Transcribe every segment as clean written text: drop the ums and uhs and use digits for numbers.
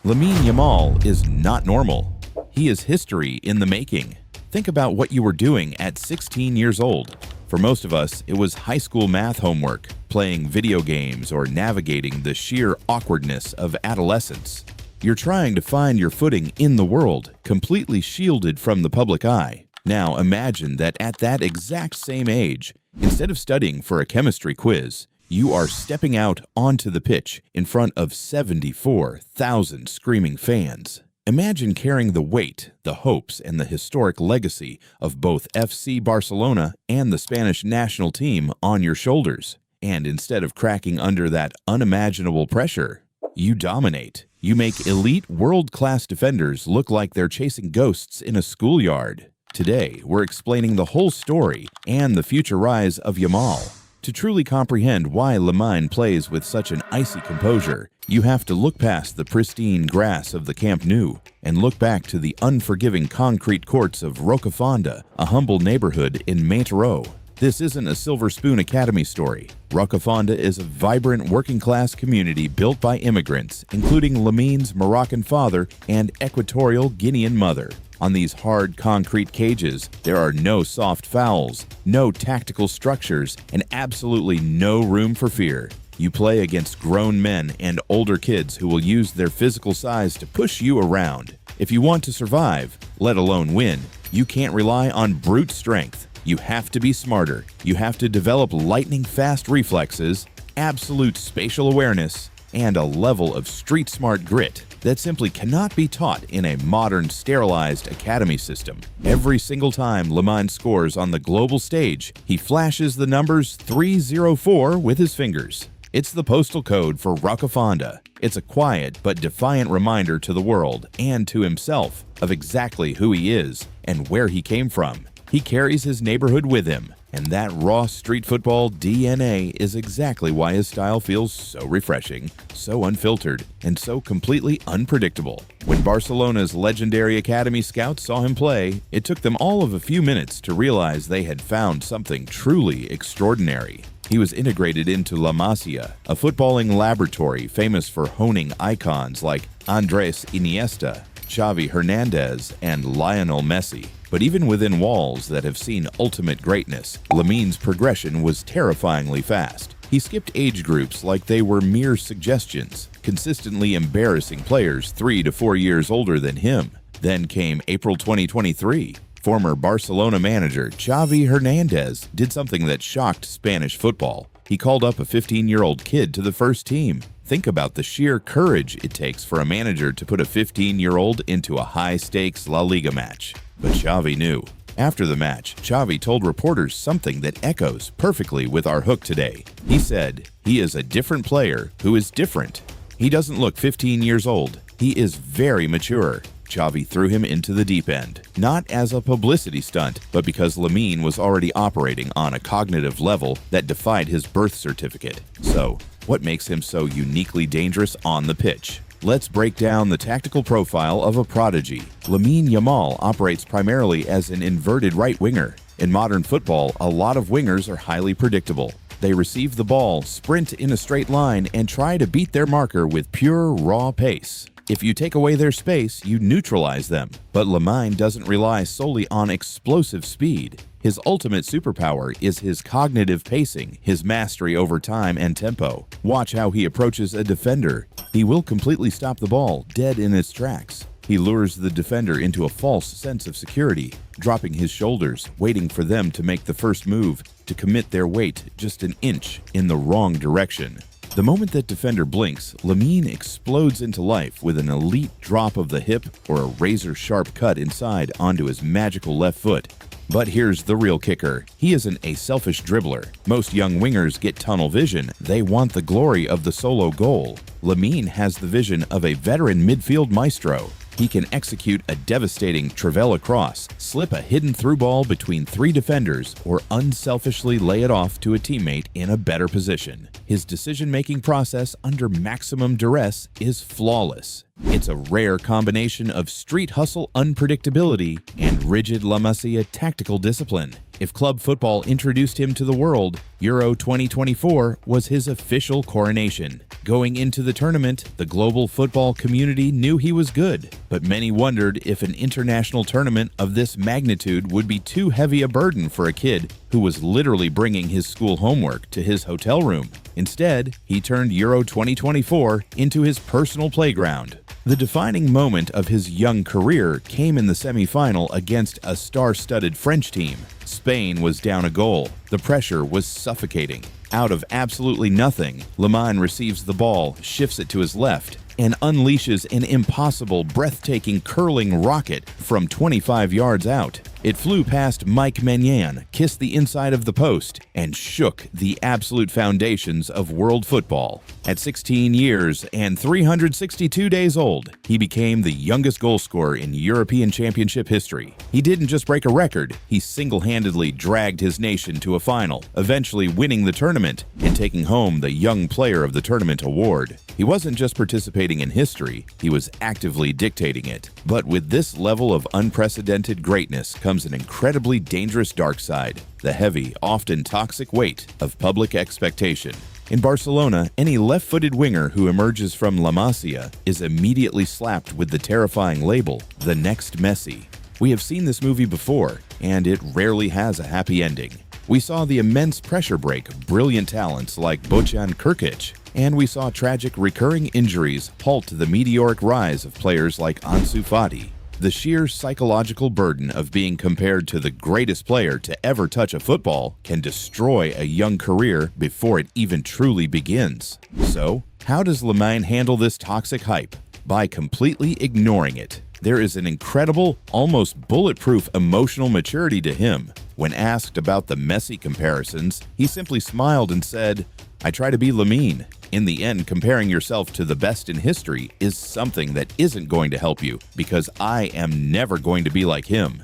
Lamine Yamal is not normal. He is history in the making. Think about what you were doing at 16 years old. For most of us, it was high school math homework, playing video games, or navigating the sheer awkwardness of adolescence. You're trying to find your footing in the world, completely shielded from the public eye. Now imagine that at that exact same age, instead of studying for a chemistry quiz, you are stepping out onto the pitch in front of 74,000 screaming fans. Imagine carrying the weight, the hopes, and the historic legacy of both FC Barcelona and the Spanish national team on your shoulders. And instead of cracking under that unimaginable pressure, you dominate. You make elite world-class defenders look like they're chasing ghosts in a schoolyard. Today, we're explaining the whole story and the future rise of Yamal. To truly comprehend why Lamine plays with such an icy composure, you have to look past the pristine grass of the Camp Nou and look back to the unforgiving concrete courts of Rocafonda, a humble neighborhood in Monterrey. This isn't a Silver Spoon Academy story. Rocafonda is a vibrant working-class community built by immigrants, including Lamine's Moroccan father and Equatorial Guinean mother. On these hard concrete cages, there are no soft fouls, no tactical structures, and absolutely no room for fear. You play against grown men and older kids who will use their physical size to push you around. If you want to survive, let alone win, you can't rely on brute strength. You have to be smarter. You have to develop lightning-fast reflexes, absolute spatial awareness, and a level of street-smart grit that simply cannot be taught in a modern, sterilized academy system. Every single time Lamine scores on the global stage, he flashes the numbers 304 with his fingers. It's the postal code for Rocafonda. It's a quiet but defiant reminder to the world and to himself of exactly who he is and where he came from. He carries his neighborhood with him, and that raw street football DNA is exactly why his style feels so refreshing, so unfiltered, and so completely unpredictable. When Barcelona's legendary academy scouts saw him play, it took them all of a few minutes to realize they had found something truly extraordinary. He was integrated into La Masia, a footballing laboratory famous for honing icons like Andres Iniesta, Xavi Hernandez, and Lionel Messi. But even within walls that have seen ultimate greatness, Lamine's progression was terrifyingly fast. He skipped age groups like they were mere suggestions, consistently embarrassing players 3 to 4 years older than him. Then came April 2023. Former Barcelona manager Xavi Hernandez did something that shocked Spanish football. He called up a 15-year-old kid to the first team. Think about the sheer courage it takes for a manager to put a 15-year-old into a high-stakes La Liga match. But Xavi knew. After the match, Xavi told reporters something that echoes perfectly with our hook today. He said, "He is a different player who is different. He doesn't look 15 years old. He is very mature." Xavi threw him into the deep end, not as a publicity stunt, but because Lamine was already operating on a cognitive level that defied his birth certificate. So, what makes him so uniquely dangerous on the pitch? Let's break down the tactical profile of a prodigy. Lamine Yamal operates primarily as an inverted right winger. In modern football, a lot of wingers are highly predictable. They receive the ball, sprint in a straight line, and try to beat their marker with pure, raw pace. If you take away their space, you neutralize them. But Lamine doesn't rely solely on explosive speed. His ultimate superpower is his cognitive pacing, his mastery over time and tempo. Watch how he approaches a defender. He will completely stop the ball dead in its tracks. He lures the defender into a false sense of security, dropping his shoulders, waiting for them to make the first move, to commit their weight just an inch in the wrong direction. The moment that defender blinks, Lamine explodes into life with an elite drop of the hip or a razor-sharp cut inside onto his magical left foot. But here's the real kicker. He isn't a selfish dribbler. Most young wingers get tunnel vision. They want the glory of the solo goal. Lamine has the vision of a veteran midfield maestro. He can execute a devastating trivela cross, slip a hidden through ball between 3 defenders, or unselfishly lay it off to a teammate in a better position. His decision-making process under maximum duress is flawless. It's a rare combination of street hustle unpredictability and rigid La Masia tactical discipline. If club football introduced him to the world, Euro 2024 was his official coronation. Going into the tournament, the global football community knew he was good, but many wondered if an international tournament of this magnitude would be too heavy a burden for a kid who was literally bringing his school homework to his hotel room. Instead, he turned Euro 2024 into his personal playground. The defining moment of his young career came in the semi-final against a star-studded French team. Spain was down a goal. The pressure was suffocating. Out of absolutely nothing, Lamine receives the ball, shifts it to his left, and unleashes an impossible, breathtaking curling rocket from 25 yards out. It flew past Mike Maignan, kissed the inside of the post, and shook the absolute foundations of world football. At 16 years and 362 days old, he became the youngest goal scorer in European Championship history. He didn't just break a record, he single-handedly dragged his nation to a final, eventually winning the tournament and taking home the Young Player of the Tournament award. He wasn't just participating in history, he was actively dictating it. But with this level of unprecedented greatness comes an incredibly dangerous dark side, the heavy, often toxic weight of public expectation. In Barcelona, any left-footed winger who emerges from La Masia is immediately slapped with the terrifying label, the next Messi. We have seen this movie before, and it rarely has a happy ending. We saw the immense pressure break brilliant talents like Bojan Krkic, and we saw tragic recurring injuries halt the meteoric rise of players like Ansu Fati. The sheer psychological burden of being compared to the greatest player to ever touch a football can destroy a young career before it even truly begins. So, how does Lamine handle this toxic hype? By completely ignoring it. There is an incredible, almost bulletproof emotional maturity to him. When asked about the Messi comparisons, he simply smiled and said, "I try to be Lamine." In the end, comparing yourself to the best in history is something that isn't going to help you because I am never going to be like him.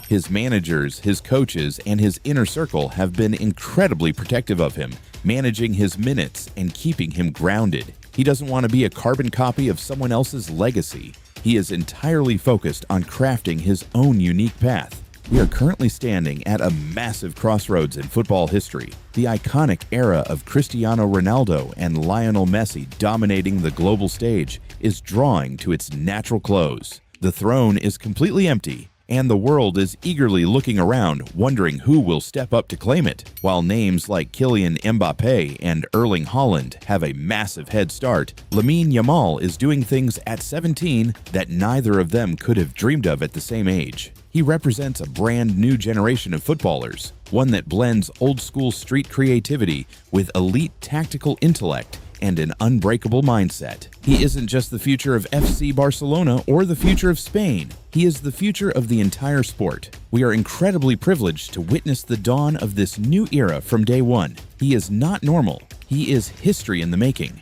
His managers, his coaches, and his inner circle have been incredibly protective of him, managing his minutes and keeping him grounded. He doesn't want to be a carbon copy of someone else's legacy. He is entirely focused on crafting his own unique path. We are currently standing at a massive crossroads in football history. The iconic era of Cristiano Ronaldo and Lionel Messi dominating the global stage is drawing to its natural close. The throne is completely empty, and the world is eagerly looking around, wondering who will step up to claim it. While names like Kylian Mbappe and Erling Haaland have a massive head start, Lamine Yamal is doing things at 17 that neither of them could have dreamed of at the same age. He represents a brand new generation of footballers, one that blends old-school street creativity with elite tactical intellect and an unbreakable mindset. He isn't just the future of FC Barcelona or the future of Spain. He is the future of the entire sport. We are incredibly privileged to witness the dawn of this new era from day one. He is not normal. He is history in the making.